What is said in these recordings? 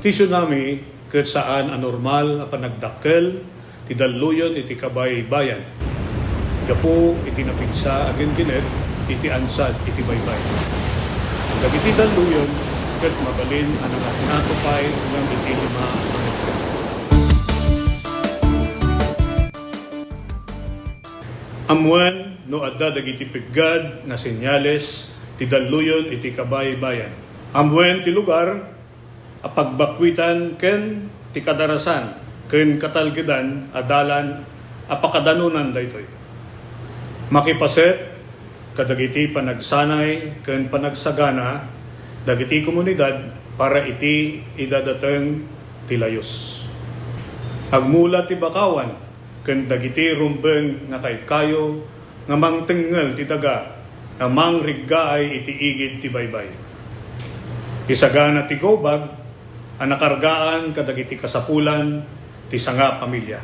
Ti tsunami ket saan anormal a panagdakkel ti daluyon iti kabay-bayan. Gapo iti napigsa agin ginet iti ansad iti baybay. Dagiti daluyon ket mabalin anang natupay ngam iti 5 a metro. Amwen no adda dagiti piggad na senyales ti daluyon iti kabay-bayan. Amwen ti lugar a pagbakwitan ken ti kadarasan ken katalgedan adalan a pakadanunan daytoy. Makipaset kadagiti panagsanay ken panagsagana dagiti komunidad para iti idadateng ti layos. Agmula ti bakawan ken dagiti rumbeng nga kayo nga mangtengel ti daga nga mangriggaay iti igid ti baybay. Isagana ti gobag ang nakargaan kadagiti kasapulan ti sanga pamilya.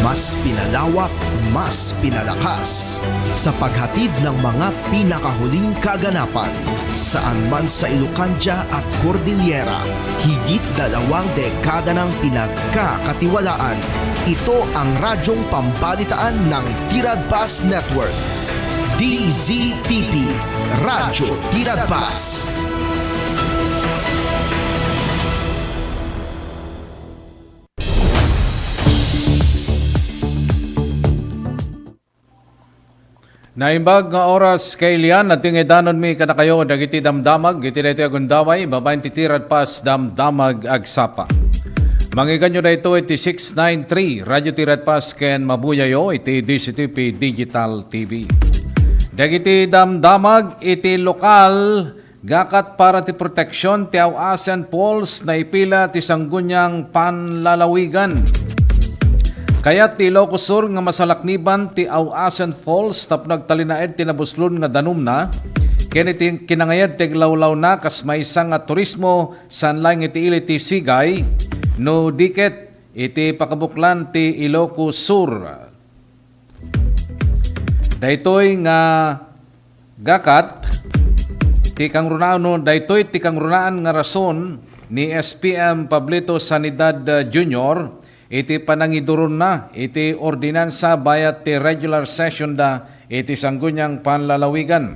Mas pinalawak, mas pinalakas sa paghatid ng mga pinakahuling kaganapan saan man sa Ilocania at Cordillera. Higit 2 dekada ng pinagkakatiwalaan. Ito ang radyong pambalitaan ng Tiradpas Network. DZTP, Radyo Tiradpas. Naimbag nga oras kay Lian at yung idanon mi kanakayo dagiti damdamag iti daytoy agundaway babaen ti Tiradpas damdamag agsapa. Manggigan nyo na ito iti 693 Radyo Tiradpas ken mabuyayo iti DZTP Digital TV. Dagiti damdamag iti lokal gakat para ti proteksyon ti awasan Falls na ipila ti sanggunyang panlalawigan. Kaya ti Ilocos Sur nga masalakniban ti Awasan Falls tap nagtalinaed ti nabuslon nga danumna ken iti kinangayad ti glawlaw na kas maysa nga turismo sanlaing iti ili ti Sigay no diket iti pakabuklan ti Ilocos Sur. Daytoy nga gakat ti kangrunaan daytoy ti kangrunaan nga rason ni SPM Pablito Sanidad Jr. iti panangiduron na iti ordinansa bayat ti regular session da iti sanggunyang panlalawigan.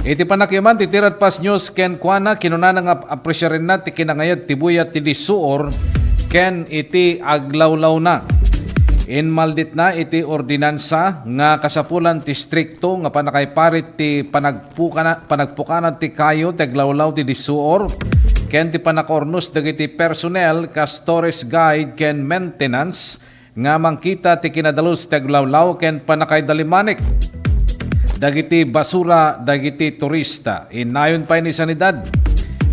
Iti panakyaman ti Tiradpas News ken kuana kinunana nga apresyarin na ti kinangayad ti buyat ti disuor ken iti aglawlaw na. Inmaldit na iti ordinansa nga kasapulan ti strikto nga panakayparit ti panagpukanan ti kayo ti aglawlaw ti disuor ken ti panakornos dagiti personnel kas tourist guide ken maintenance nga mangkita ti kinadalos ti aglawlaw ken panakaydalimanik dagiti basura dagiti turista. Inayon pa ni sanidad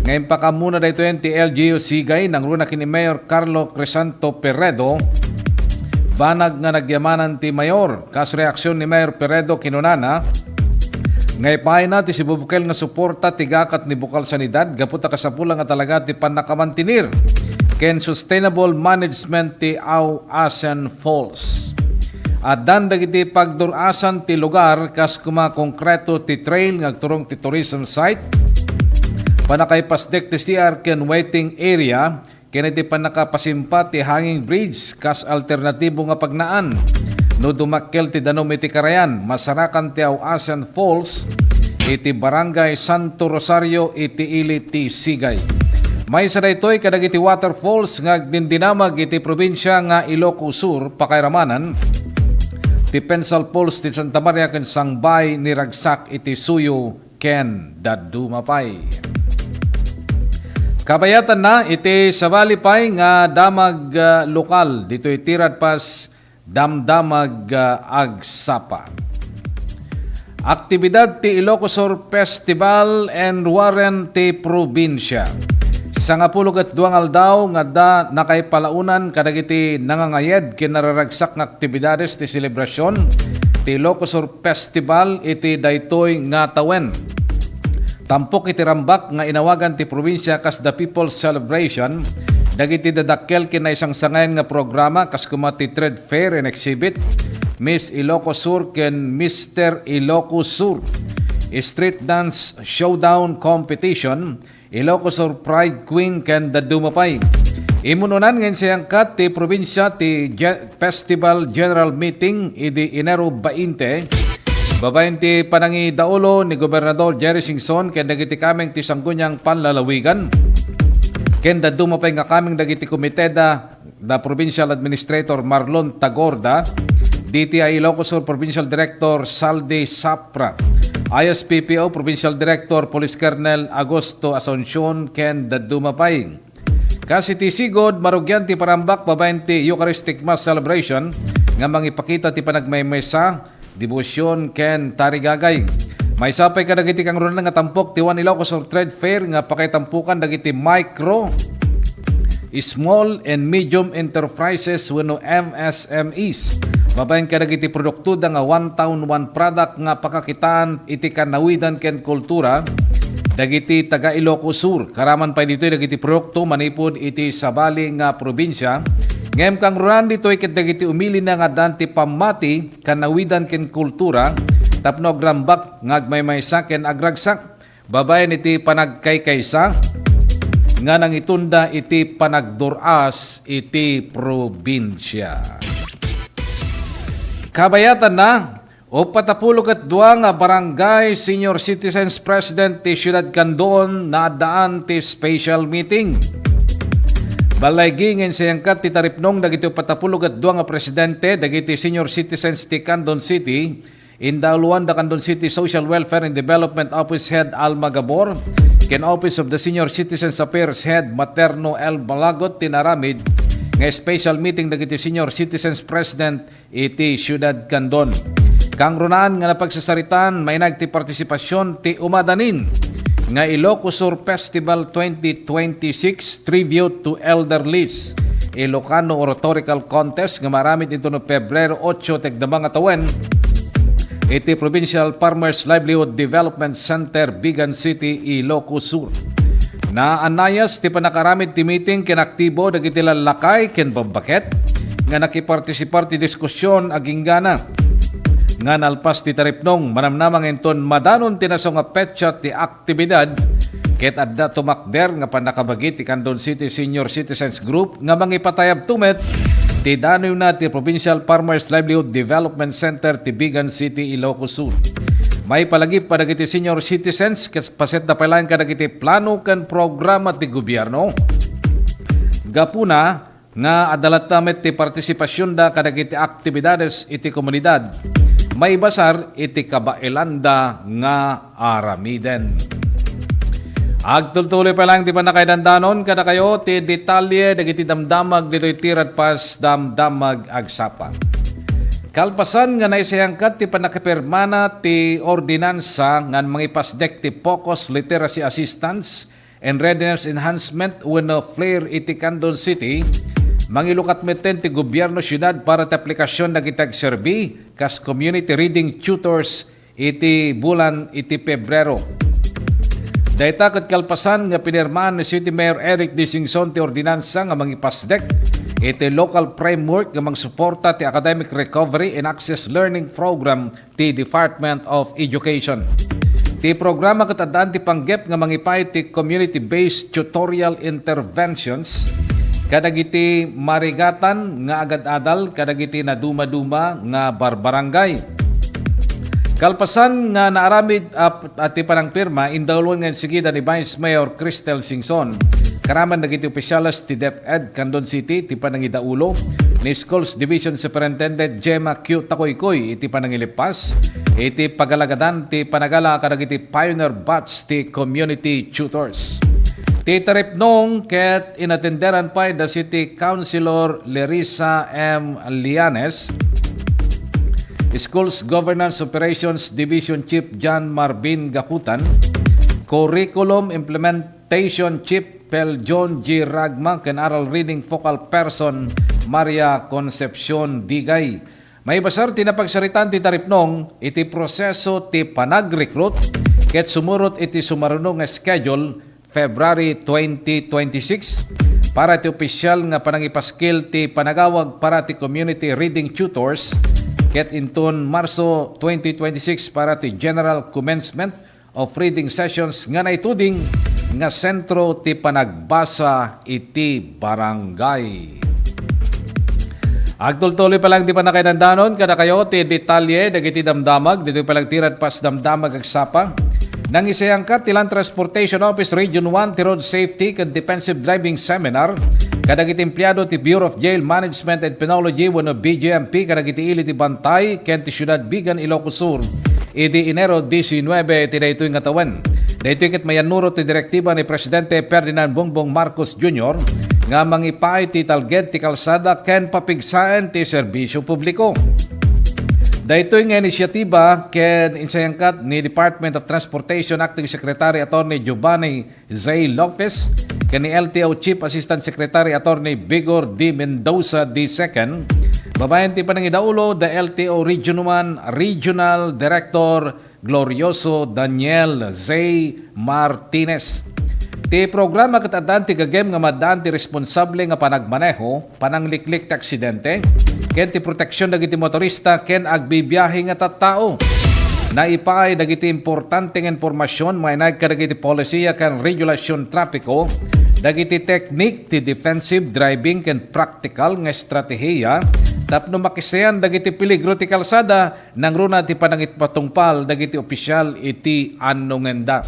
ngayon pa kamuna dayto ti LGU Sigay nang runa kini Mayor Carlo Crisanto Peredo banag nga nagyamanan ti mayor kas reaksyon ni Mayor Peredo kinunana ngay pahay na ti si Bubukel nga suporta ti gakat ni Bukal Sanidad gaputa kasapulang nga talaga ti panakamantinir ken sustainable management ti Awasan Falls. At dan dagiti pagdurasan ti lugar kas kumakongkreto ti trail nga turong ti tourism site panakaypasdek ti CR ken waiting area ken iti panakapasimpa ti hanging bridge kas alternatibo nga pagnaan. No dumakkel ti danom iti Karayan, masarakan ti Awasan Falls, iti Barangay Santo Rosario, iti ili ti Sigay. May sa daytoy kadagiti waterfalls nga agdindinamag iti probinsya nga Ilocos Sur, Pakairamanan, ti Pensal Falls ti Santa Maria ken Sangbay ni Ragsak iti Suyo ken Dadumapay. Kabayatan na iti sabalipay nga damag lokal dito iti Tiradpas damdamag agsapa. Aktibidad ti Ilocos Sur Festival and Warren ti probinsya. Sangapulugat duang aldaw nga da nakaypalaunan kadagiti nangangayed kinararagsak nga aktibidades ti selebrasyon ti Ilocos Sur Festival iti daytoy nga tawen. Tampok iti rambak nga inawagan ti probinsya kas the People's Celebration dagiti dadakkel kinay isang sangayan nga programa kas kumati trade fair and exhibit Miss Ilocos Sur ken Mr. Ilocos Sur. Street Dance Showdown Competition, Ilocos Sur Pride Queen ken Dumapay. Imununan ngayon siyang kat ti probinsya ti Festival General Meeting idi Enero 20. Babayin ti panangi daulo ni Gobernador Jerry Singson ken dagiti kameng ti sanggunyang panlalawigan. Ken Dumapay nga kameng dagiti komite da Provincial Administrator Marlon Tagorda, DTI Ilocos Sur Provincial Director Saldi Sapra, ISPPO Provincial Director Police Colonel Agosto Asuncion ken Dumapay. Kasi ti sigod marugyan ti parambak babayin ti Eucharistic Mass Celebration nga mangipakita ti panagmaymesa, debosyon ken tarigagay. May sapay ka dagiti kang runan nga tampok ti One Ilocos Sur Trade Fair nga pakaitampukan dagiti micro, small and medium enterprises wenno MSMEs. Babayin ka dagiti produktuda nga one town one product nga pakakitaan iti kanawidan ken kultura dagiti taga Ilocos Sur. Karaman pa dito dagiti produkto manipod iti sabali nga probinsya. Ngem kang ruran dito ket dagiti umili na nga danti pamati kanawidan ken kultura tapno grambak ngagmaymaysa ken agragsak. Babayin iti panagkaykaysa nga nang itunda iti panagduras iti probinsya. Kabayatan na o patapulog at dua nga barangay senior citizens president ti Siyudad Candon na daan ti special meeting. Balaygingen siyangkat ti taripnong dagiti patapulog at dua nga presidente dagiti senior citizens ti Candon City. Indauluan da Candon City Social Welfare and Development Office Head Alma Gabor, ken Office of the Senior Citizens Affairs Head Materno L. Balagot tinaramid nga special meeting dagiti Senior Citizens President iti Siyudad Candon. Kang runaan nga napagsasaritan may nagti partisipasyon ti umadanin nga Ilocos Sur Festival 2026 Tribute to Elderlies, Ilocano Oratorical Contest nga maramid ito no Pebrero 8 tegdamang atawen iti Provincial Farmers Livelihood Development Center, Bigan City, Ilocos Sur. Na anayas ti panakaramid ti meeting ken aktibo dagiti lalakay ken babaket nga nakipartisipar ti diskusyon aginggana. Nga nalpas ti taripnong manamnamang enton madanon tinaso nga petsa ti aktibidad ket adda tumakder nga panakabagi ti Candon City Senior Citizens Group nga mangipatayab tumet ti danoy na ti Provincial Farmers Livelihood Development Center ti Bigan City, Ilocos Sur. May palagip pa dagiti senior citizens ket paset na pailan ka dagiti plano ken programa ti gobyerno. Gapuna nga adalat tamet ti partisipasyon da kadagiti aktibidades iti komunidad. May basar iti kabailanda nga aramiden. Agtultuloy pa lang di ba na kay dandanon kada kayo ti detalye dagiti damdamag dito'y tirat pas damdamag agsapa. Kalpasan nga naisayangkat ti panakipirmana ti ordinansa nga mangipasdek ti Focus Literacy Assistance and Readiness Enhancement wenno FLAIR iti Candon City, mangilukat meten ti gobyerno syudad para ti aplikasyon dagiti serbi kas community reading tutors iti bulan iti Pebrero. Dayta ket kalpasan nga pinirmahan ni City Mayor Eric D. Singson ti ordinansa nga mangipasdek iti local framework nga mangsuporta ti academic recovery and access learning program ti Department of Education. Ti programa ket addaan ti panggep nga mangipay ti community-based tutorial interventions kadagiti marigatan nga agad-adal kadagiti na duma-duma nga barbarangay. Kalpasan nga naaramid at ti panangpirma indawlon nga sigida ni Vice Mayor Cristel Singson. Karaman dagiti opisyalas ti DepEd Candon City ti panangidaulo ni Schools Division Superintendent Gemma Q. Takoykoy iti panangilipas iti pagalagadan ti panagala kadagiti pioneer batch ti community tutors. Ti taripnong ket inatenderan pa the City Councilor Lerisa M. Lianes, Schools Governance Operations Division Chief John Marvin Gakutan, Curriculum Implementation Chief Pel John G. Ragma, ken Aral Reading Focal Person Maria Concepcion Digay. May basar tinapagsaritan ti taripnong iti proseso ti panag-recruit ket sumurot iti sumarunong nga schedule February 2026 para ti opisyal nga panangipaskil ti panagawag para ti community reading tutors ket inton Marso 2026 para ti general commencement of reading sessions nga naituding nga sentro ti panagbasa iti barangay. Agtultuloy pa lang di pa na kainandanon, kada kayo ti detalye dagiti damdamag, dito pa lang tirad pas damdamag agsapa. Nang isayangkat ti Land Transportation Office Region 1 ti Road Safety and Defensive Driving Seminar, kadagiti empleyado ti Bureau of Jail Management and Penology wano BJMP, kadagiti ili ti Bantay, ken ti Syudad Bigan, Ilocos Sur, idi Enero 19 ti daytoy nga tawen. Daytoy ket mayanuro ti direktiba ni Presidente Ferdinand Bongbong Marcos Jr. nga mangipay ti talged ti kalsada ken papigsaen ti serbisyo publiko. Daytoy nga inisyatiba ken insayangkat ni Department of Transportation Acting Secretary Attorney Giovanni Zay Lopez ken ni LTO Chief Assistant Secretary Attorney Vigor D. Mendoza II. Babayan ti panangidaulo the LTO Region 1 Regional Director Glorioso Daniel Zay Martinez. Ti programa ket addan ti gagem nga maddaan ti responsable nga panagmaneho, panangliklik ti aksidente, ken ti proteksyon dagiti motorista ken agbibiyahe nga tattao. Naipaay dagiti importante nga impormasyon maynag kadagiti polisiya ken regulasyon trapiko, dagiti teknik ti defensive driving ken practical nga estratehiya tapno makisayan dagiti peligro ti kalsada nang runa ti panangitpatungpal dagiti opisyal iti annongenda.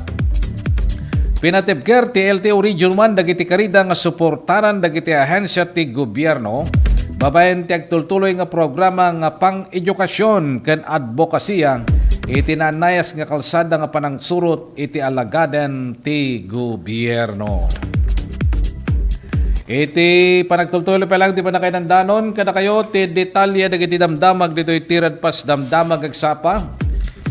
Pinatibker ti LTO Region 1 dagiti karida nga suportaran dagiti ahensya ti gobyerno, babayan ti agtultuloy nga programa nga pang-edukasyon ken advokasya iti nanayas nga kalsada nga panangsurot iti alagaden ti gobyerno. Iti panagtultuloy pa lang ti panakainandanon kada kayo ti detalye dagiti damdamag dito'y tirad pas damdamag agsapa.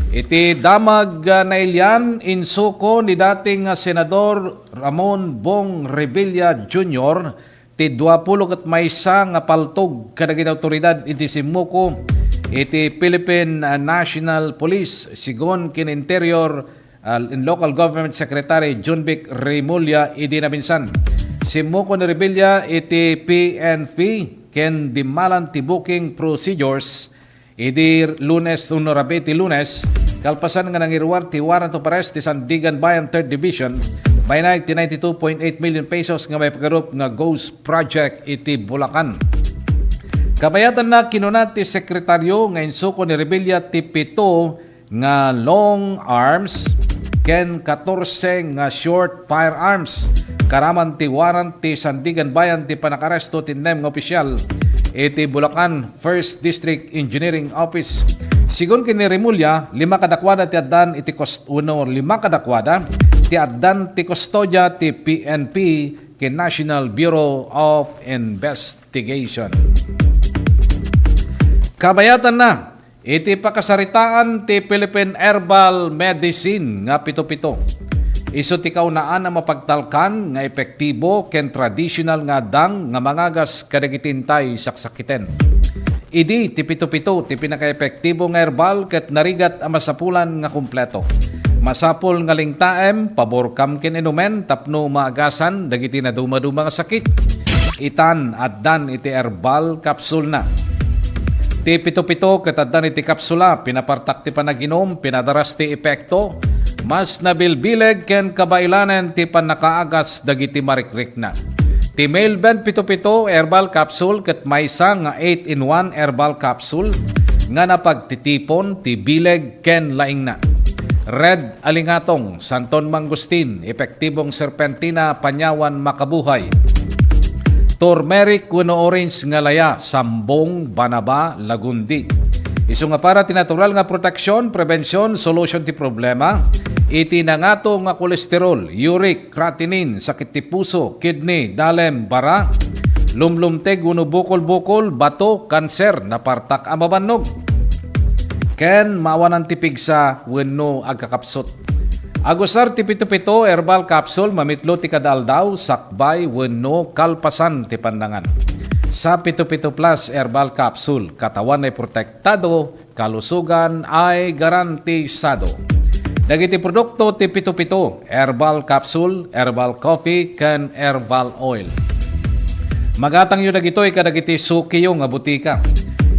Iti damag na ilyan insuko ni dating Senador Ramon Bong Revilla Jr. ti 20 ket maysa nga paltog kadagiti awtoridad iti Simuko iti Philippine National Police sigon kin Interior and Local Government Secretary John Vic Remulla idi nabinsan. Simuko ni Revilla iti PNP ken dimalan ti booking procedures idi Lunes Honorabe ti Lunes kalpasan nga nangiruwar ti warrant of arrest ti Sandigan Bayan 3rd Division baynag ti 92.8 million pesos nga may pagkarup nga Ghost Project iti Bulacan. Kabayatan na kinunat ti sekretaryo nga insuko ni Revilla ti 7 nga long arms ken 14 nga short firearms karaman ti warrant ti Sandigan Bayan ti panakaresto ti nem nga opisyal iti Bulacan 1st District Engineering Office. Sigon kini Remulla, 5 kadakwada ti addan iti uno 5 kadakwada ti addan ti kustodya ti PNP ken National Bureau of Investigation. Kabayatan na iti pakasaritaan ti Philippine Herbal Medicine nga 7-7. Isu ti kaunaan na mapagtalkan nga epektibo ken traditional nga dang nga mangagas kadagitintay saksakiten. Idi ti 7-7 ti pinaka-epektibo nga herbal ket narigat ang masapulan nga kumpleto. Masapol nga lingtaem pabor kam ken inumen tapno maagasan dagiti na dumaduma nga sakit. Itan addan iti herbal capsule na. Ti 7-7 ket addan iti kapsula pinapartak ti panaginom pinadaras ti epekto. Mas nabilbileg ken kabailanen ti panakaagas dagiti marikrik na. Ti Mailband 7-7 herbal capsule ket maysa nga 8-in-1 herbal capsule nga napagtitipon ti bileg ken laing na. Red alingatong santon mangustin epektibong serpentina panyawan makabuhay. Turmeric wenno orange nga laya sambong banaba lagundi. Isu nga para ti natural nga proteksyon, prevensyon, solution ti problema. Iti nangato nga kolesterol, uric, creatinine, sakit ti puso, kidney, dalem, bara, lumlumteg, uno bukol-bukol, bato, kanser, napartak amabanog. Ken mawanan ti pigsa wenno agkakapsot. Agusar ti 7-7 herbal capsule mamitlo ti kadaldaw, sakbay wenno kalpasan ti pandangan. Sa 7-7 Plus herbal capsule, katawan ay protektado, kalusugan ay garantisado. Dagiti produkto ti 7-7 herbal capsule, herbal coffee, ken herbal oil. Magatang yun dagitoy kadagiti sukiyo nga butika.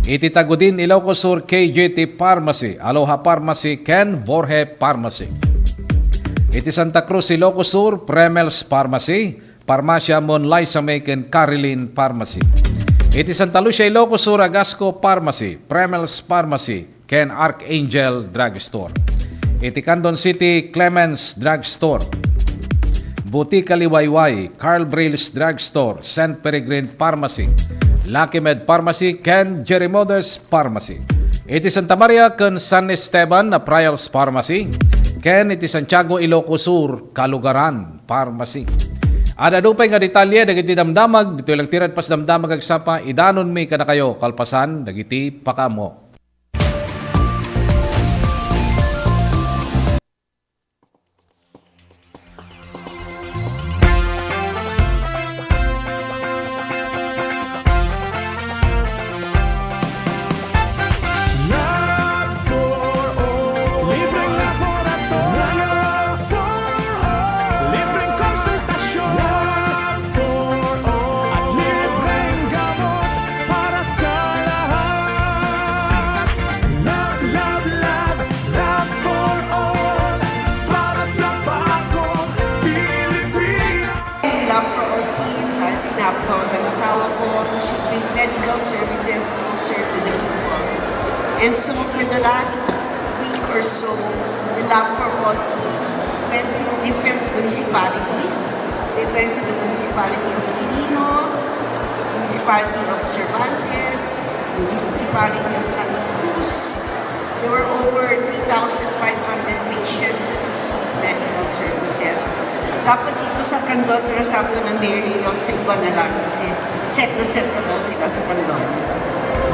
Iti Tagudin, Ilocos Sur, KJT Pharmacy, Aloha Pharmacy, Ken Vorhe Pharmacy. Iti Santa Cruz, Ilocos Sur, Premels Pharmacy, Parmasya Monlay Samaken, Carilin Pharmacy. Iti Santa Lucia, Ilocos Sur, Agasco Pharmacy, Premels Pharmacy, Ken Archangel Drugstore. Iti Candon City, Clemens Drugstore. Butika Liwayway, Carl Brills Drugstore, St. Peregrine Pharmacy, Lucky Med Pharmacy, Ken Jerimodes Pharmacy. Iti Santa Maria ken San Esteban na Prials Pharmacy, Ken iti Santiago Ilocos Sur, Kalugaran Pharmacy. Ada dupay nga detalye dagiti damdamag, dito lang tirad pas damdamag agsapa, idanon mi kada kayo kalpasan dagiti pakamo. Love for all teen, sinap ko ng asawa ko, we should bring medical services closer to the people. And so for the last week or so, the Love for All teen went to different municipalities. They went to the municipality of Quirino, municipality of Cervantes, the municipality of Santa Cruz. There were over 3,500 patients that received medical services. Dapat dito sa Candon, pero sabi ko ng Mayor yung sa iba na lang kasi set na daw sila sa Candon.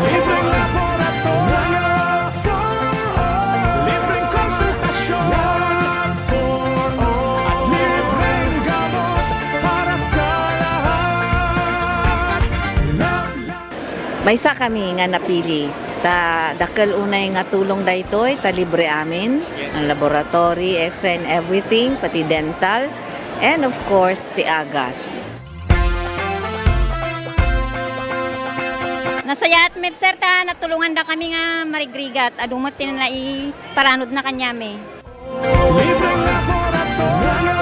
Libreng laboratorio for all. Libreng konsultasyon for all. At libreng gamot para sa lahat. Maysa kami nga napili. Dakal unay nga tulong daytoy, ta libre amin. Ang laboratory, x-ray and everything, pati dental. And of course, the agas. Nasaya at sir ta natulungan da kami nga marigrigat adumot tinanai paranod na kanyame. Libreng laboratorio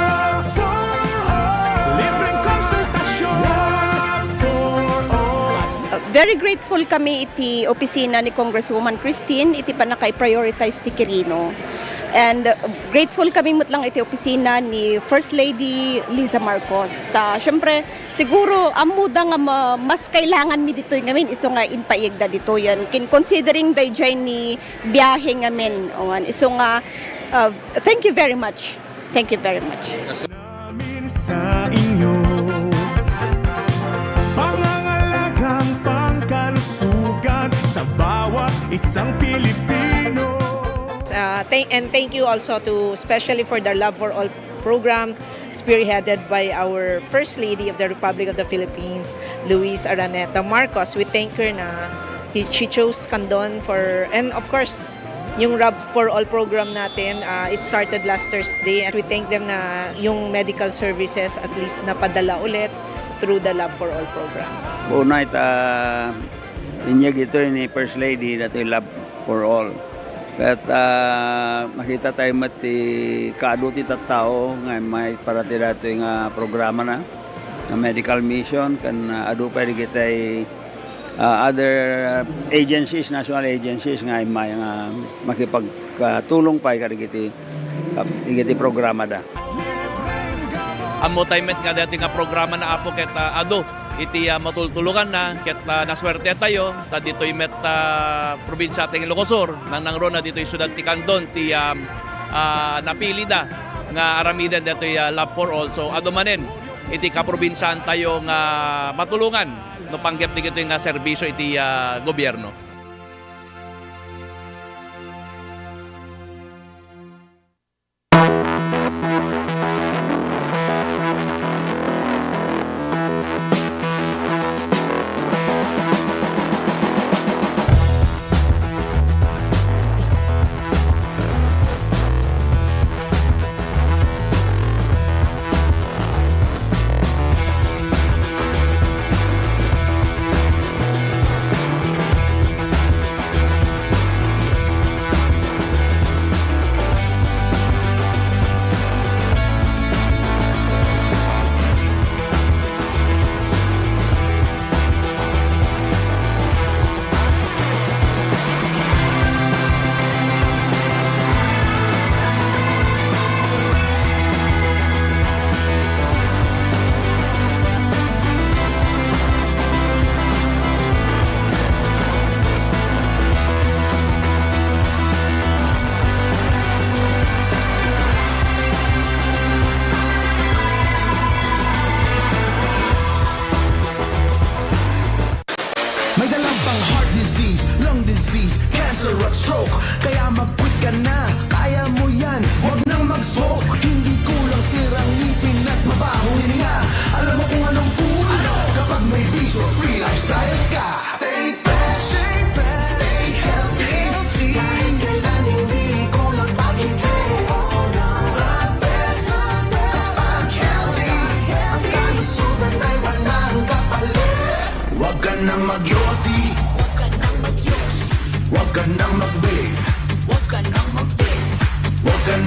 for all. Libreng konsultasyon for all. Very grateful kami iti opisina ni Congresswoman Christine iti panakay-prioritize ti Quirino. And grateful kami mutlang iti opisina ni First Lady Liza Marcos. Siyempre, siguro amuda nga mas kailangan mi dito ngamin iso nga impayegda dito yan. Considering dayjay ni biyahe ngamin. Iso nga, thank you very much. Thank you very much. Namin sa inyo pangangalagang pangkalusugan sa bawat isang Pilipino. And thank you also to especially for the Love for All program spearheaded by our First Lady of the Republic of the Philippines, Luis Araneta Marcos. We thank her na she chose Candon for, and of course, yung Love for All program natin, it started last Thursday and we thank them na yung medical services at least napadala ulit through the Love for All program. Una inyag ito ni First Lady dito yung Love for All. At makita tayo mati kaaduti tattao nga may parati dato yung programa na medical mission kan adu pa rin kita other agencies, national agencies nga may makipagtulong pa ikati programa da. Amo time nga dati nga programa na apo ket adu iti matultulungan na ket naswerte tayo ta ditoy met probinsya ting Ilocos Sur nang nangrona ditoy syudad ti Candon ti napili da nga aramidan ditoy Love for All. So adu manen iti kaprobinsyan tayo nga matulungan no panggep dito nga serbisyo iti gobyerno.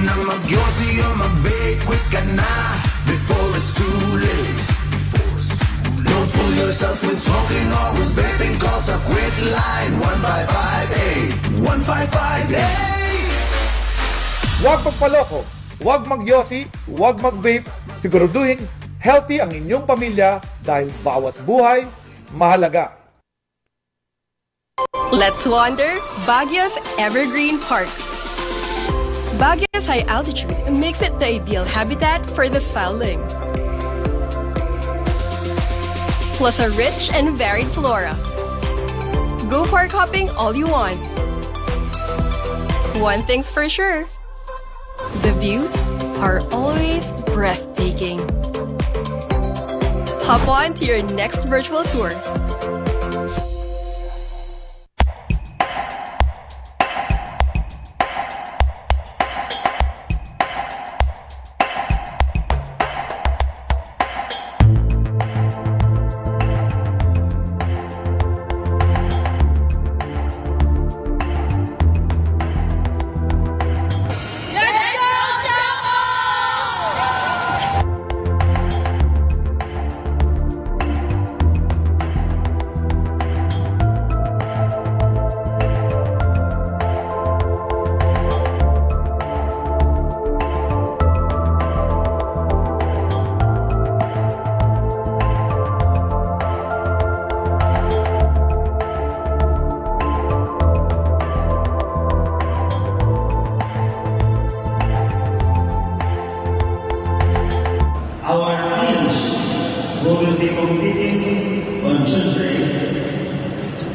na mag-yosi o mag-bake, quick ka na before it's too late. Don't fool yourself with smoking or with vaping. Call sa quit line 1558 1558. Huwag magpaloko, huwag magyosi, huwag mag-vape. Siguraduhin healthy ang inyong pamilya dahil bawat buhay mahalaga. Let's wander Baguio's Evergreen Parks. Baguio's high altitude makes it the ideal habitat for the silent. Plus a rich and varied flora. Go park hopping all you want. One thing's for sure, the views are always breathtaking. Hop on to your next virtual tour. Our teams who will be competing on Tuesday.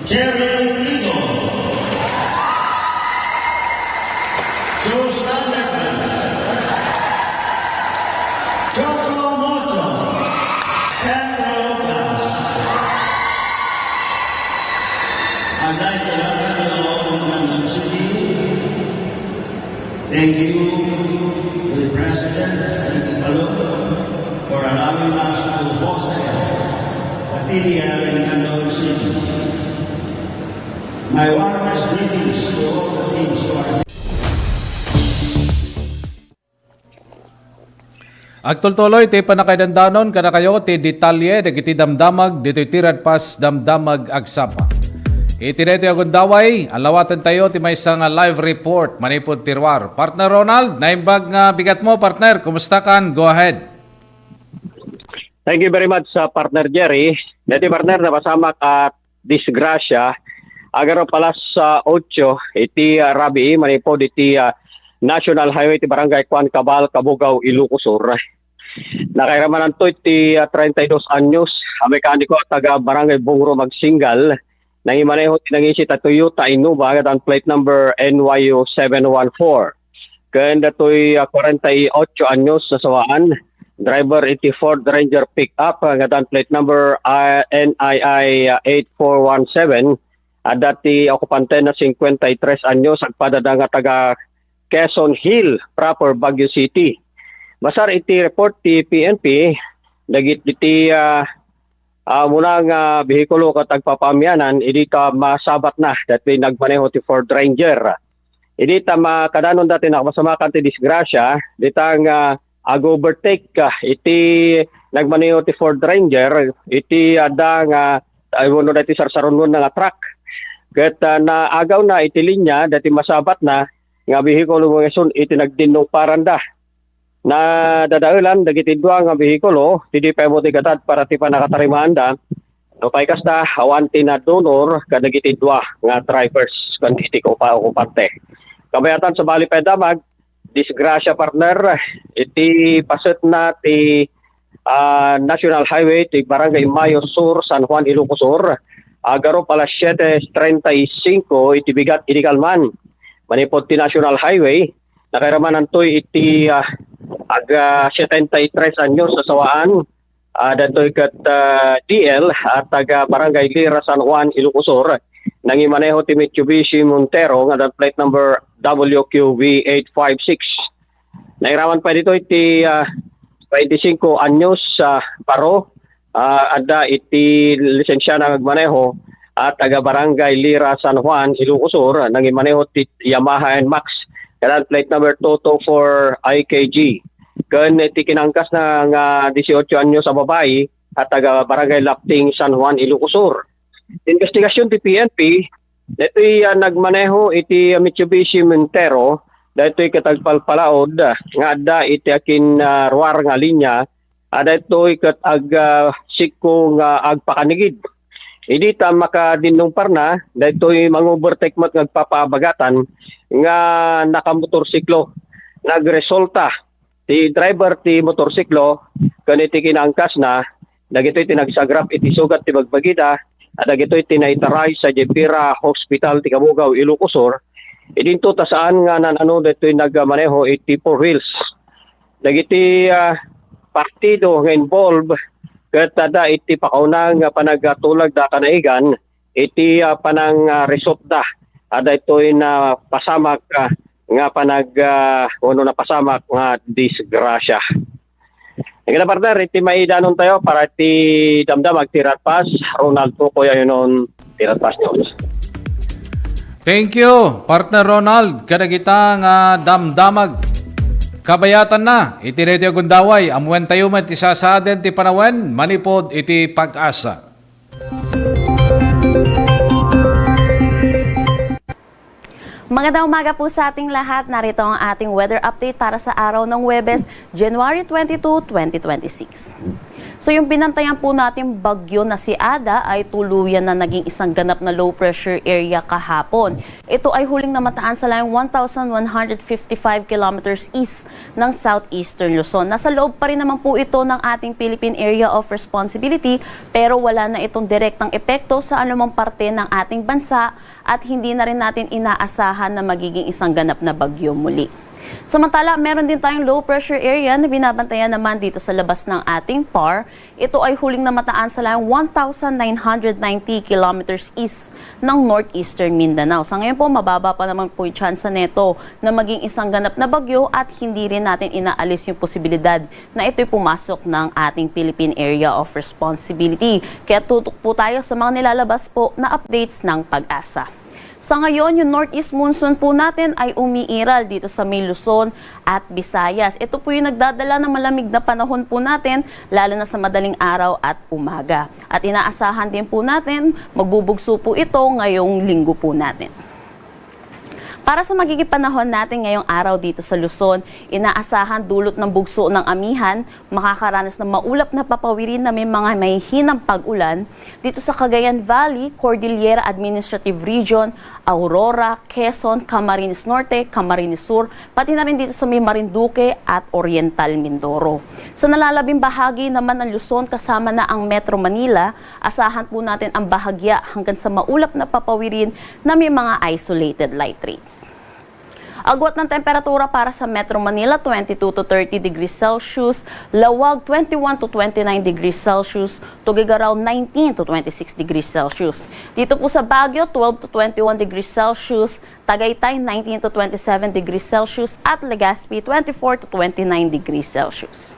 Jerry Eagle, Joe Standerman, Choco Mocho, Pedro Lopez. I'd like to welcome you all to London City. Thank you to the President, Ricky Palum, for allowing us to host the PDL in London City. My warmest greetings to all the teams who are Agtultuloy ti panakaidandanon kada kayo ti detalye dagiti damdamag dito'y tirad pas damdamag agsapa. Iti dito yung daway, alawatan tayo ti may isang live report manipod tirwar. Partner Ronald, naimbag nga bigat mo partner, kumusta kan? Go ahead. Thank you very much sa partner Jerry. Dati partner napasama ka disgrasya agaro palas sa 8 iti Rabi manipod iti National Highway ti Barangay Juan Cabal, Cabugao, Ilocos Sur. Nakairamanan to iti 32 anyos, mekaniko taga Barangay Bungro Magsingal. Nangimaneho tinangisi ta Toyota Innova at plate number NYU 714. Kaya to'y 48 anyos sa sawaan. Driver iti Ford Ranger pickup ngatan plate number NII 8417. At dati okupante na 53 anyos agpadada nga taga Quezon Hill, proper Baguio City. Masar iti report ti PNP, dagit iti munang behikulo katagpapamyanan, idi ka masabat na dati nagmaneho ti Ford Ranger. Idi ta makadanon dati nakasamakan ti disgrasya, ditang overtake iti nagmaneho ti Ford Ranger, iti adang ayuno dati sarsarunon nga truck. Ket naagaw na iti linya dati masabat na nga behikulo mo ngayon iti nagdinong paranda. Na dadaulan dagiti dua nga behikulo ti pemo ti gatat para ti panakatarimanda. No pay kasta awanti na donor kadagiti dua nga drivers kaniti ko pa okupante. Kabayatan sa bali pedamag disgrasya partner iti paset na ti National Highway ti Barangay Mayo Sur, San Juan, Ilocos Sur. Agaro pala 7:35 iti bigat inikalman. Manipod ti National Highway, nakairamanan to'y iti aga 73 anyos sa sawaan, dato'y kat DL at taga Barangay Lira, San Juan, Ilocos Sur, nangimaneho ti Mitsubishi Montero, nga plate number WQV856. Nairaman pa dito iti 25 anyos sa paro, ada iti lisensya na magmaneho, at taga Barangay Lira, San Juan, Ilocos Sur, nangimaneho ti Yamaha NMAX Kanan plate number 224 IKG. Kan iti kinangkas na nga 18 anyo sa babae at taga Barangay Lapting, San Juan, Ilocos Sur. Investigasyon ti PNP, dito'y nagmaneho iti Mitsubishi Montero, dito'y katagpalpalaod nga adda iti akin ruwar nga linya, dito'y katag siko nga agpakanigid. Idita makadinungpar na, dito'y mang-overtake mat nagpapabagatan nga nakamotorsiklo. Nagresulta ti driver ti motorsiklo kaniti kinaangkas na dagitoy tinagsagrap iti sugat ti bagbagida at dagitoy tinaitaray sa Jepira Hospital ti Kabugaw, Ilocos Sur. Idinto ta saan nga nanano ditoy nagmaneho iti 4 wheels. Dagiti partido nga involved ket ada iti pakaunang panagatulag da kanaigan iti panang resulta ada ito'y na pasamak nga na pasamak nga disgrasya. Nga partner, iti maidanon tayo para iti damdamag tirat pas. Ronald po kuya yun tirat pas news. Thank you, partner Ronald. Kada kita nga damdamag kabayatan na. Iti Radio Gundaway, amuan tayo man ti sasaden ti panawen, manipod iti pag-asa. Magandang umaga po sa ating lahat. Narito ang ating weather update para sa araw ng Huwebes, January 22, 2026. So yung binantayan po natin bagyo na si Ada ay tuluyan na naging isang ganap na low pressure area kahapon. Ito ay huling namataan sa layong 1,155 kilometers east ng southeastern Luzon. Nasa loob pa rin naman po ito ng ating Philippine Area of Responsibility pero wala na itong direktang epekto sa anumang parte ng ating bansa at hindi na rin natin inaasahan na magiging isang ganap na bagyo muli. Samantala, meron din tayong low pressure area na binabantayan naman dito sa labas ng ating PAR. Ito ay huling namataan sa layong 1,990 kilometers east ng northeastern Mindanao. Sa ngayon po, mababa pa naman po yung chance neto na maging isang ganap na bagyo at hindi rin natin inaalis yung posibilidad na ito'y pumasok ng ating Philippine Area of Responsibility. Kaya tutok po tayo sa mga nilalabas po na updates ng pag-asa. Sa ngayon, yung northeast monsoon po natin ay umiiral dito sa may Luzon at Visayas. Ito po yung nagdadala ng malamig na panahon po natin, lalo na sa madaling araw at umaga. At inaasahan din po natin, magbubugso po ito ngayong linggo po natin. Para sa magiging panahon natin ngayong araw dito sa Luzon, inaasahan dulot ng bugso ng amihan, makakaranas ng maulap na papawirin na may mga mahihinang pag-ulan dito sa Cagayan Valley, Cordillera Administrative Region, Aurora, Quezon, Camarines Norte, Camarines Sur, pati na rin dito sa may Marinduque at Oriental Mindoro. Sa nalalabing bahagi naman ng Luzon kasama na ang Metro Manila, asahan po natin ang bahagya hanggang sa maulap na papawirin na may mga isolated light rains. Agwat ng temperatura para sa Metro Manila, 22 to 30 degrees Celsius, Lawag 21 to 29 degrees Celsius, Tuguegarao 19 to 26 degrees Celsius. Dito po sa Baguio, 12 to 21 degrees Celsius, Tagaytay 19 to 27 degrees Celsius, at Legazpi 24 to 29 degrees Celsius.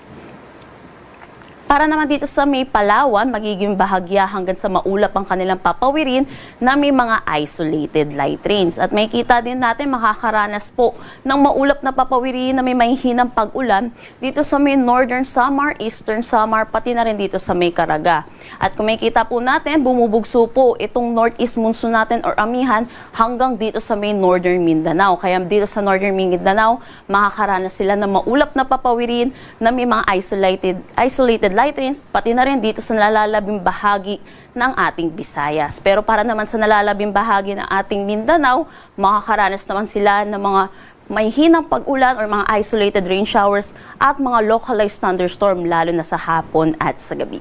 Para naman dito sa may Palawan, magiging bahagya hanggang sa maulap ang kanilang papawirin na may mga isolated light rains. At may kita din natin makakaranas po ng maulap na papawirin na may mahihinang pag-ulan dito sa may Northern Samar, Eastern Samar, pati na rin dito sa may Caraga. At kung may kita po natin, bumubugso po itong northeast monsoon natin or amihan hanggang dito sa may Northern Mindanao. Kaya dito sa Northern Mindanao, makakaranas sila ng maulap na papawirin na may mga isolated light rains, pati na rin dito sa nalalabing bahagi ng ating Visayas. Pero para naman sa nalalabing bahagi ng ating Mindanao, makakaranas naman sila ng mga may hinang pag-ulan or mga isolated rain showers at mga localized thunderstorm lalo na sa hapon at sa gabi.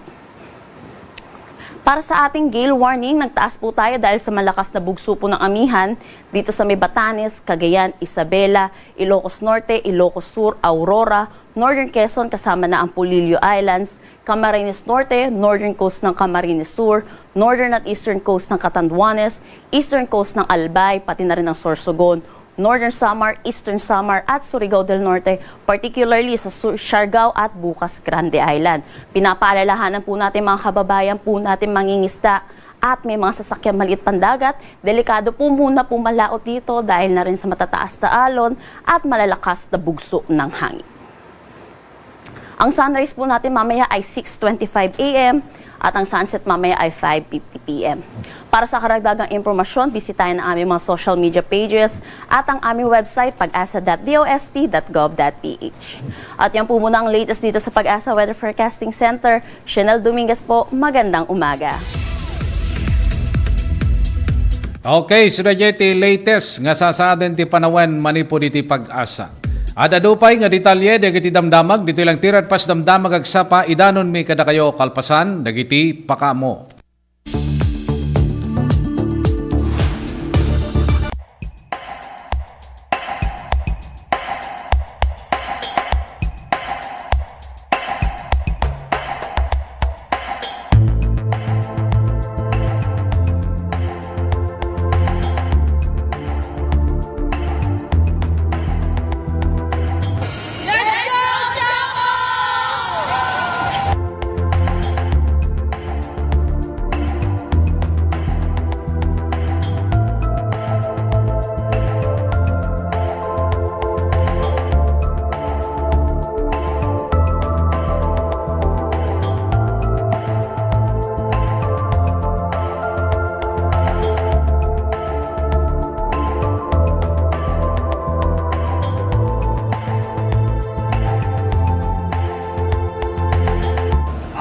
Para sa ating gale warning, nagtaas po tayo dahil sa malakas na bugso po ng amihan dito sa may Batanes, Cagayan, Isabela, Ilocos Norte, Ilocos Sur, Aurora, Northern Quezon kasama na ang Polillo Islands, Camarines Norte, Northern Coast ng Camarines Sur, Northern at Eastern Coast ng Catanduanes, Eastern Coast ng Albay, pati na rin ng Sorsogon, Northern Samar, Eastern Samar at Surigao del Norte, particularly sa Siargao at Bukas Grande Island. Pinapaalalahanan po natin mga kababayan po natin mangingisda at may mga sasakyan maliit pandagat, delikado po muna po malaot dito dahil na rin sa matataas na alon at malalakas na bugso ng hangin. Ang sunrise po natin mamaya ay 6:25 a.m. at ang sunset mamaya ay 5:50 p.m. Para sa karagdagang impormasyon, bisitahin ang aming mga social media pages at ang aming website pag-asa.dost.gov.ph. At yan po muna ang latest dito sa Pag-asa Weather Forecasting Center. Chanel Dominguez po, magandang umaga. Okay, sila ti latest nga sasaden ti panawan manipo diti Pag-asa. Ada dupay nga detalye dagiti damdamag dito lang tirad pas damdamag agsapa idanon mi kada kayo kalpasan dagiti pakamo.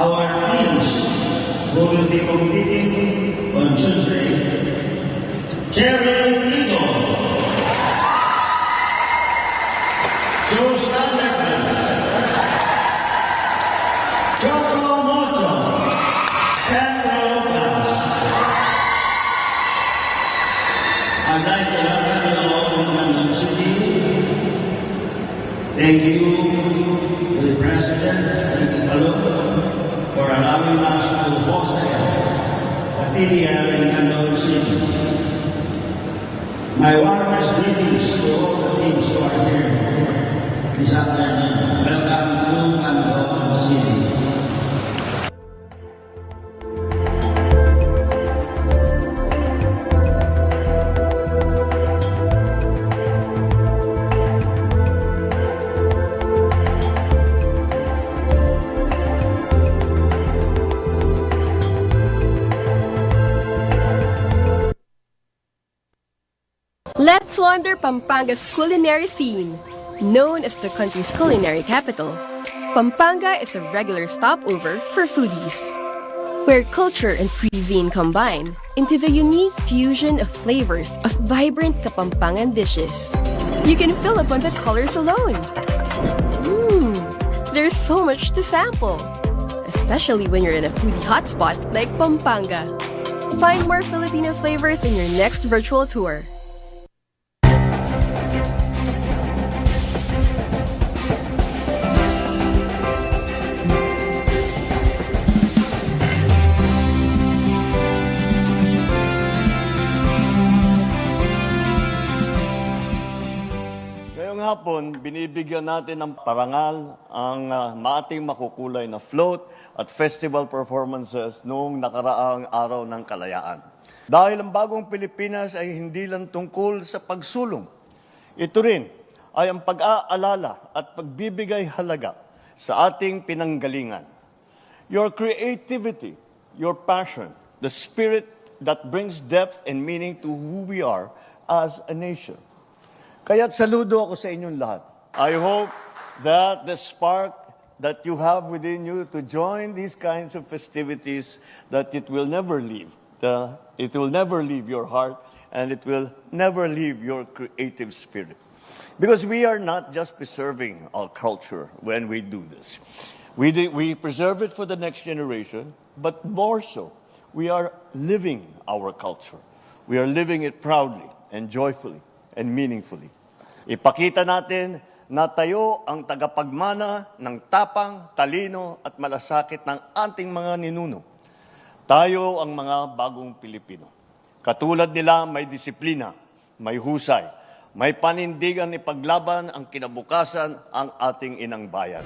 Our teams who will be competing on Tuesday. Jerry Eagle, Joe Standerman, Choco Mocho, Pedro Lopez. I'd like to welcome you all to London City. Thank you to the President, Ricky Palum, for allowing us to host the PDL in London City. My warmest greetings to all the teams who are here this afternoon. Welcome to London City. Let's wander Pampanga's culinary scene. Known as the country's culinary capital, Pampanga is a regular stopover for foodies, where culture and cuisine combine into the unique fusion of flavors of vibrant Kapampangan dishes. You can fill up on the colors alone. There's so much to sample, especially when you're in a foodie hotspot like Pampanga. Find more Filipino flavors in your next virtual tour. Hapon, binibigyan natin ng parangal ang maating makukulay na float at festival performances noong nakaraang araw ng kalayaan. Dahil ang bagong Pilipinas ay hindi lang tungkol sa pagsulong. Ito rin ay ang pag-aalala at pagbibigay halaga sa ating pinanggalingan. Your creativity, your passion, the spirit that brings depth and meaning to who we are as a nation. Kaya't saludo ako sa inyong lahat. I hope that the spark that you have within you to join these kinds of festivities, that it will never leave. It will never leave your heart, and it will never leave your creative spirit. Because we are not just preserving our culture when we do this. We preserve it for the next generation, but more so, we are living our culture. We are living it proudly and joyfully and meaningfully. Ipakita natin na tayo ang tagapagmana ng tapang, talino at malasakit ng ating mga ninuno. Tayo ang mga bagong Pilipino. Katulad nila, may disiplina, may husay, may panindigan ipaglaban ang kinabukasan ang ating inang bayan.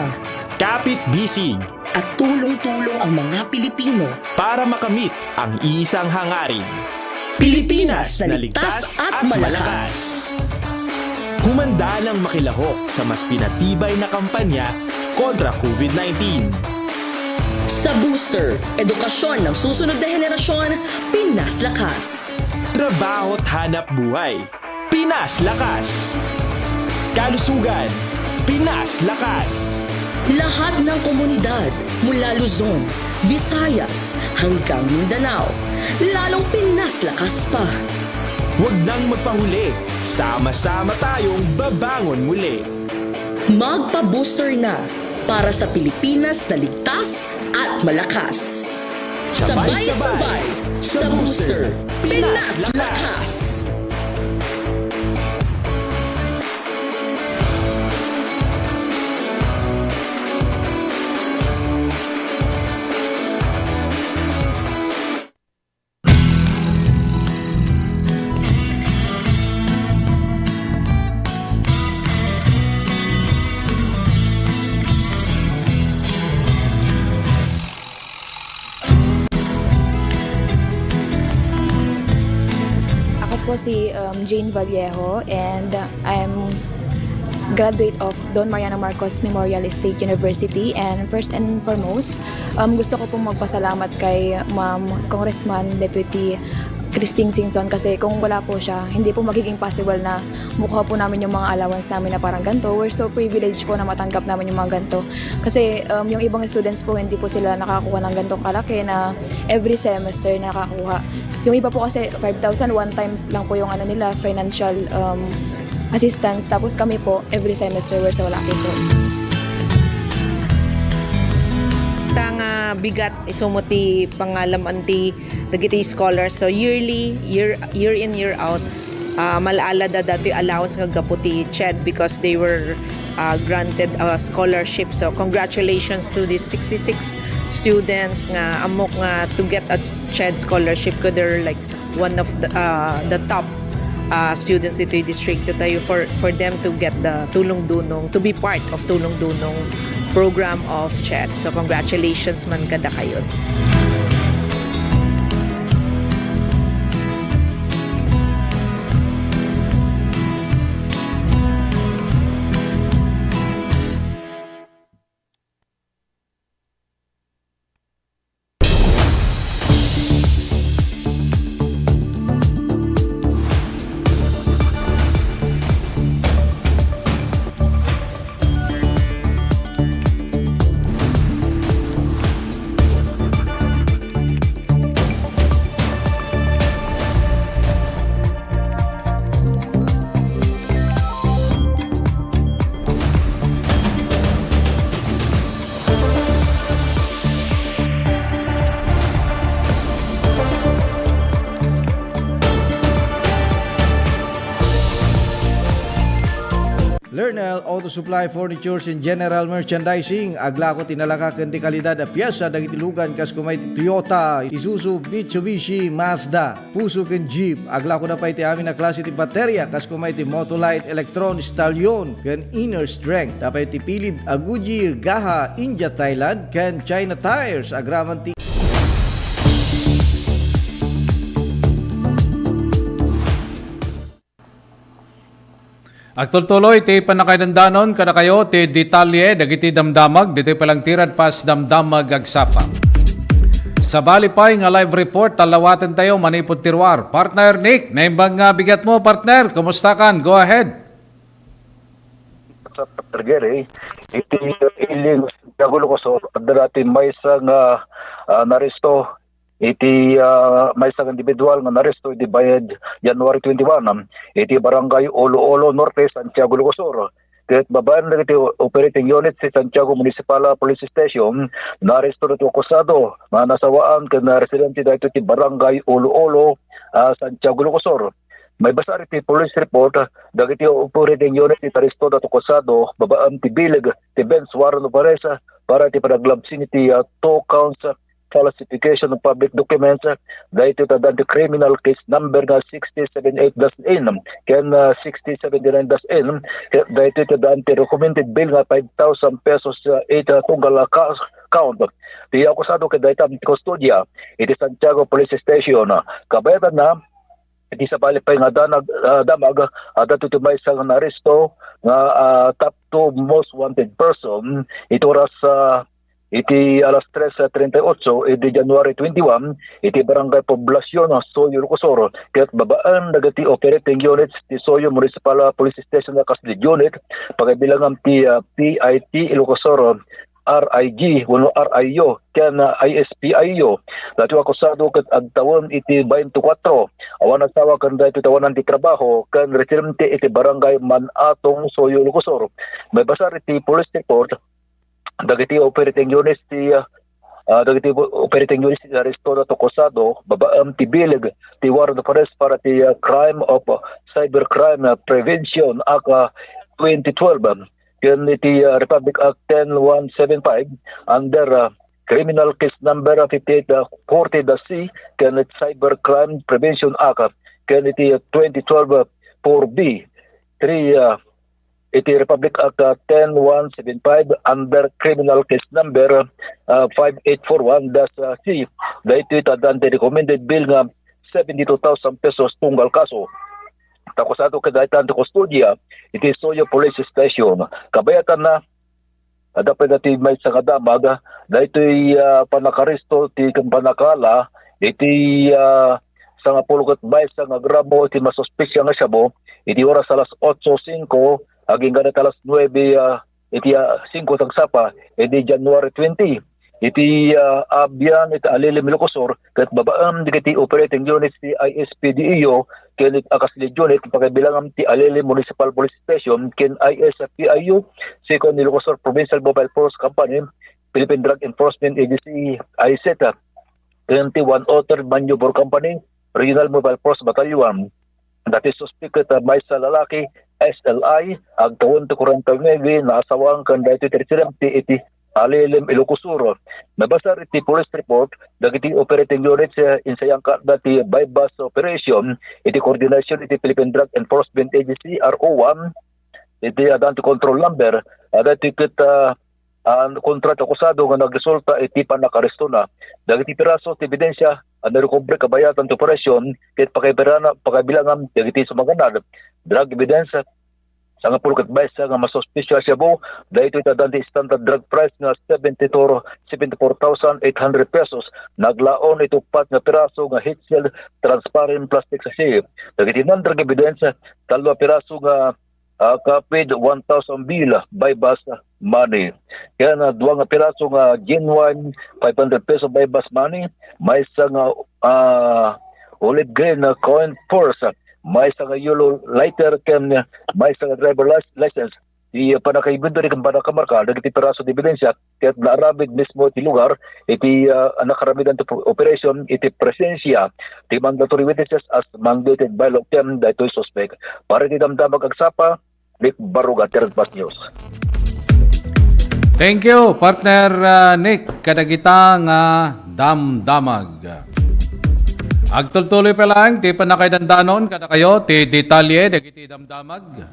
magkasama. Kapit-bisig. At tulong-tulong ang mga Pilipino Para makamit ang isang hangarin. Pilipinas na ligtas at malakas. Humanda ng makilahok sa mas pinatibay na kampanya kontra COVID-19. Sa Booster, edukasyon ng susunod na henerasyon, Pinas Lakas. Trabaho't hanap buhay. Pinas Lakas. Kalusugan. Pinas Lakas. Lahat ng komunidad mula Luzon, Visayas hanggang Mindanao. Lalong Pinas Lakas pa. Huwag nang magpahuli. Sama-sama tayong babangon muli. Magpa-booster na para sa Pilipinas na ligtas at malakas. Sabay-sabay sa Booster, Pinas Lakas! Ako si Jane Vallejo and I'm graduate of Don Mariano Marcos Memorial State University, and first and foremost gusto ko pong magpasalamat kay Ma'am Congressman Deputy Christine Singson, kasi kung wala po siya, hindi po magiging possible na mukha po namin yung mga allowance namin na parang ganito. We're so privileged po na matanggap namin yung mga ganito. Kasi yung ibang students po, hindi po sila nakakuha ng ganitong kalaki na every semester nakakuha. Yung iba po kasi 5,000 one time lang po yung nila, financial assistance. Tapos kami po, every semester we're so lucky po. Tanga bigat isumuti pangalam anti dagiti scholars, so yearly year in year out malala da dati allowance nga gaputi CHED because they were granted a scholarship. So congratulations to these 66 students nga amok nga to get a CHED scholarship, ko they're like one of the top students dito yung district tayo for them to get the Tulong Dunong, to be part of Tulong Dunong program of CHED. So congratulations man kada kayo. Lernel Auto Supply Furnitures and General Merchandising. Agla ko tinalaka ken di kalidad a piyesa dagiti lugan kas kumay Toyota, Isuzu, Mitsubishi, Mazda, Puso ken Jeep. Agla ko na pa iti amin na klase ti baterya kas kumay ti Motolite, Electron, Stallion ken Inner Strength. Tapay ti pilid a Goodyear, Gaha, India, Thailand ken China Tires. Agraman ti Agtultuloy ti panakaidandanon kada kayo ti detalye dagiti damdamag diti palangtirad pas damdamag agsapa. Sa balipay nga live report talawaten tayo manipod tirwar. Partner Nick, naimbang nga bigat mo partner, kumusta kan? Go ahead. Sa Partner Gary, iti iling kagulo ko so dati may sa nga naresto iti may isang individual nga naresto iti bayad January 21 iti barangay Olo-Olo Norte, Santiago Lucosor. Kahit babaan na iti operating unit si Santiago Municipal Police Station, naresto na ito akusado na nasawaan ka na residente dahito iti barangay Olo-Olo, Santiago Lucosor. May basa iti police report dagiti operating unit iti aresto na ito akusado babaan ti bilig ti bench warrant of arrest para iti panaglabsin iti 2 counts falsification of public documents dahito tadan the criminal case number nga 6078-N ken 6079-N dahito tadan the recommended bill nga 5,000 pesos ita tunggal account. Di akusado kay dahito kustodya iti Santiago Police Station kabayatan na iti sa palipay nga damag at ito may isang naresto nga top 2 most wanted person ito oras iti alas 3:38 iti January 21 iti barangay Poblacion Soyo Ilocosur ket babaan dagiti operating units ti Soyo Municipal Police Station nga Kasli Unit pagabilangan ti PIT Ilocosur RIG, wano RIO, ken ISPIO. Dati akusado ket agtawon iti 24. Awan nagtawa kan dahito tawanan ti trabaho kan retirement iti barangay Manatong Soyo Ilocosur. May basar iti police report dagiti operating units ti aresto na akusado babaam ti bilig ti warrant of arrest para ti crime of cybercrime prevention aka 2012. Ken iti Republic Act 10175 under Criminal Case Number 5840-C ken iti Cybercrime Prevention Act ken iti 2012 4B 3 iti Republic Act 10175 under Criminal Case Number 5841-C dahito itadan ti recommended bill nga 72,000 pesos tunggal kaso. Takusado kadaitan ti kustodya iti Soyo Police Station kabayatan na dapat dati may sa kadamag dahito'y panakaresto ti kampanakala iti sa nga pulukat bay sa nga gramo iti masuspesya nga siyabo iti oras alas 8:05 aging ganit alas 9 iti 5 tagsapa iti January 20 iti Abyan iti Alilim Ilocosur ket babaan digiti operating units ti ISPDEO ken Akasli Unit pagbilangan ti Alilim Municipal Police Station ken ISPIU second Ilocosur Provincial Mobile Force Company Philippine Drug Enforcement Agency ICETA ken ti One Otter Maneuver Company Regional Mobile Force Battalion dati suspect may sa lalaki SLI agtawon ti 49 na asawang kan dati iti Alilim Ilocosur. Nabasar iti police report dagiti operating units insayang dati bypass operation iti coordination iti Philippine Drug Enforcement Agency RO1 iti adanti control number dati kita kontrat akusado nga nagresulta iti panakaresto na dagiti piraso ti ebidensya recovery kabayatan ti operasyon ket pakabilangan dagiti sumaganad drug evidence sa nga pulukat baysa nga masuspicious siya bo dahito itadan ti standard drug price nga 74,800 pesos naglaon ito pat nga piraso nga heat seal transparent plastic sachet dagiti non-drug evidence talwa piraso nga kapid 1,000 bill by bus money kaya na duwa nga piraso nga genuine 500 peso by bus money may sa nga olive green na coin purse may sa nga yellow lighter ken may sa nga driver license di panakaibundari kang panakamarka dagiti piraso di ebidensya ket naarabid mismo ti lugar iti nakaramidan ti operation iti presensya ti mandatory witnesses as mandated by law ken daytoy suspect para ti damdamag agsapa Nick Baruga, Third Bus News. Thank you, partner Nick. Kadagita nga damdamag. Agtultuloy pa lang, di pa nakaidandanon, kada kayo, ti detalye, dagiti damdamag.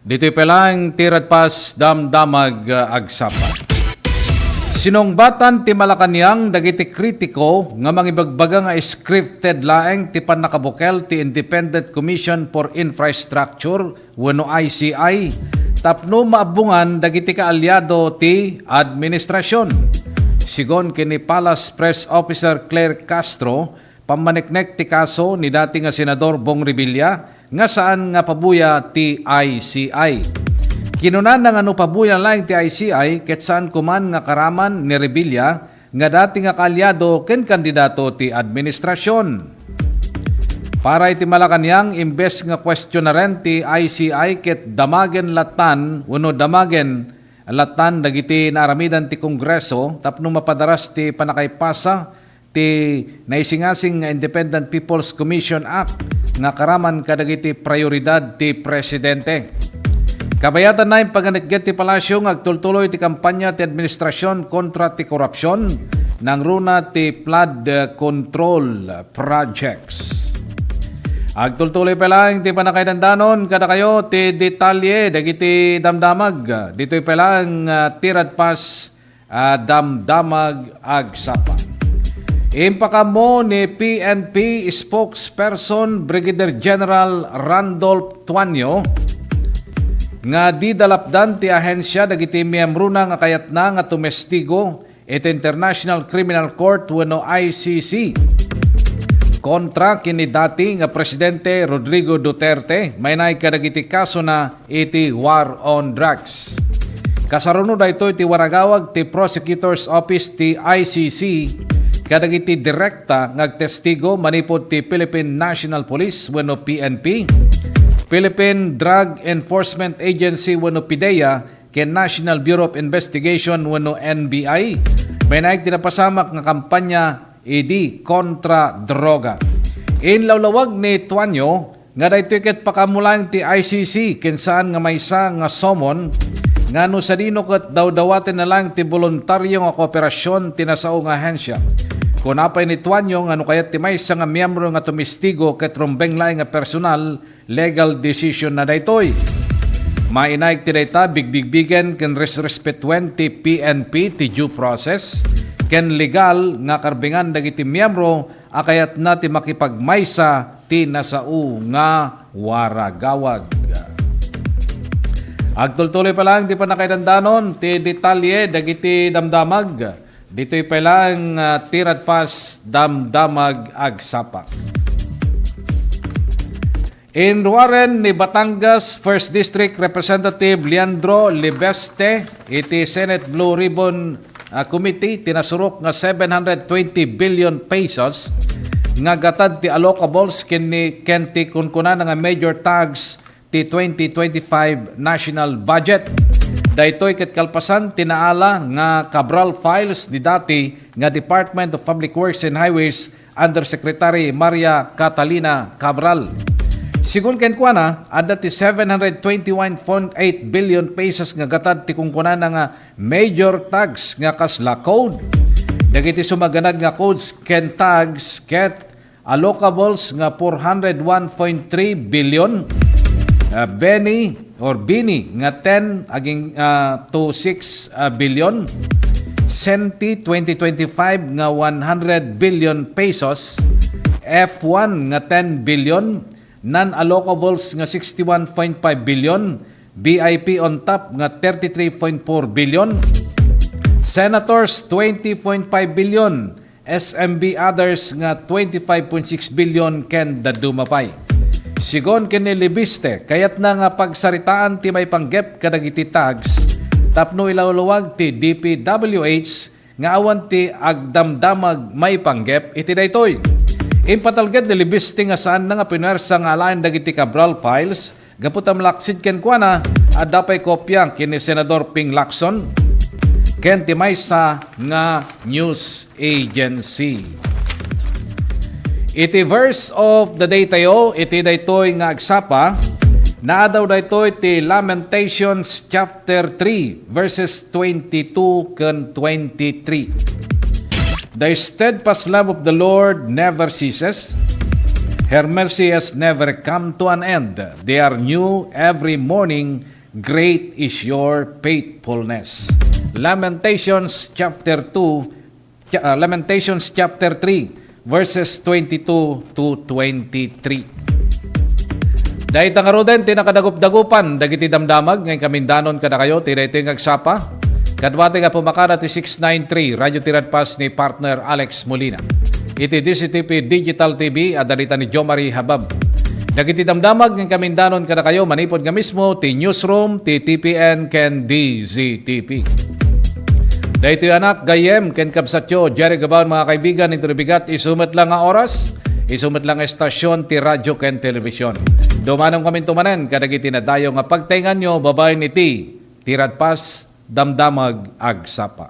Dito pa lang, tirad pas damdamag agsapa. Sinongbatan ti Malacanang dagiti kritiko nga mangibagbaga nga scripted laeng ti panakabukel ti Independent Commission for Infrastructure wenno ICI tapno maabungan dagiti kaalyado ti administrasyon. Sigon kini Palace Press Officer Claire Castro pamaniknek ti kaso ni dati nga Senador Bong Revilla nga saan nga pabuya ti ICI. Kinunan nga ano pabuyan lang ti ICI ket saan kuman nga karaman ni Revilla nga dati nga kaalyado ken kandidato ti administrasyon. Para iti Malacanang imbes nga questionaren ti ICI ket damagen latan wenno damagen latan dagiti naaramidan ti Kongreso tapno mapadaras ti panakaypasa ti naisingasing nga Independent People's Commission Act nga karaman kadagiti prioridad ti presidente. Kabayatan na yung paganitget ti Palasyo ng agtultuloy ti kampanya ti administrasyon kontra ti korupsyon ng runa ti flood control projects. Agtultuloy pa lang ti panakaidandanon kada kayo ti detalye dagiti damdamag. Dito'y pa lang tirad pas damdamag agsapan. Impaka mo ni PNP spokesperson Brigadier General Randolph Tuanyo nga di dalapdan ti ahensya dagiti miyembro na nga kayat na nga tumestigo iti International Criminal Court wenno ICC kontra kini dati nga Presidente Rodrigo Duterte may kadagiti kaso na iti war on drugs. Kasarunod ito iti waragawag ti Prosecutor's Office ti ICC kadagiti direkta ngagtestigo manipod ti Philippine National Police wenno PNP, Philippine Drug Enforcement Agency wenno PDEA, ken National Bureau of Investigation wenno NBI. May tinapasamak nga kampanya idi kontra droga. Inlawlawag ni Tuanyo nga daytoy ket pakamulang ti ICC ken saan nga maysa nga somon ngano sa dino ket daw-dawaten na lang ti voluntaryo nga kooperasyon tinasao nga ahensya. Kung apay ni Tuanyo ngano kayat ti maysa nga miyembro nga tumistigo ket rumbeng laing nga personal legal decision na daytoy. Mainaig ti dayta bigbigbigen ken respetuan ti PNP ti due process ken legal nga karbingan dagiti miyembro akayat na ti makipagmaysa ti nasao nga waragawag. Agtultuloy pa lang ti panakaidandanon ti detalye dagiti damdamag. Dito'y pa lang tirad pas damdamag agsapak. In Ruaren ni Batangas 1st District Representative Leandro Libeste, iti Senate Blue Ribbon Committee tinasurok nga 720 billion pesos nga gatad ti allocables ken ti kunkuna nga major tags ti 2025 national budget. Daytoy ket kalpasan tinaala nga Cabral files di dati nga Department of Public Works and Highways Undersecretary Maria Catalina Cabral. Sigun ken kuana adda ti 721.8 billion pesos nga gatad ti kungkunan nga major tags nga kasla code. Dagiti sumaganad nga codes ken tags ket allocables nga 401.3 billion. Bini nga 10 aging to 6 billion. Senti 2025 nga 100 billion pesos. F1 nga 10 billion. Non-allocables nga 61.5 billion. BIP on top nga 33.4 billion. Senators 20.5 billion. SMB others nga 25.6 billion ken dadumapay. Sigon kini Libiste, kayat na nga pagsaritaan ti may panggep kadagiti tags, tapno ilawluwag ti DPWH nga awan ti agdamdamag may panggep iti daytoy. Impatalged ni Libiste nga saan na nga pinersa nga alain dagiti Cabral files, gaputam laksid ken kuana, adapay kopya kini Senador Ping Lacson, ken ti maysa nga news agency. Iti verse of the day tayo, iti daytoy nga agsapa, naadaw daytoy ti Lamentations chapter 3 verses 22 ken 23. The steadfast love of the Lord never ceases. Her mercy has never come to an end. They are new every morning. Great is your faithfulness. Lamentations chapter 3 verses 22 to 23. Dahil tangaroden, tinakadagup-dagupan, dagiti damdamag, ngayon kamindanon kada kayo, tinaytoy agsapa. Kadwate nga pumakara ti 693, Radio Tirad Pas ni partner Alex Molina. Iti DCTP Digital TV, adalita ni Jomari Habab. Dagiti damdamag, ngayon kamindanon kada kayo, manipod nga mismo, ti newsroom, ti TPN, ken DZTP. Dahito anak, gayem, ken kabsatyo, Jerry Gabaon, mga kaibigan, ito bigat, isumat lang nga oras, isumat lang nga estasyon, ti radyo, ken telebisyon. Dumanong kami tumanen, kadagiti na dayo nga pagtaingan nyo, babae ni ti, Tirad Pas, damdamag, agsapa.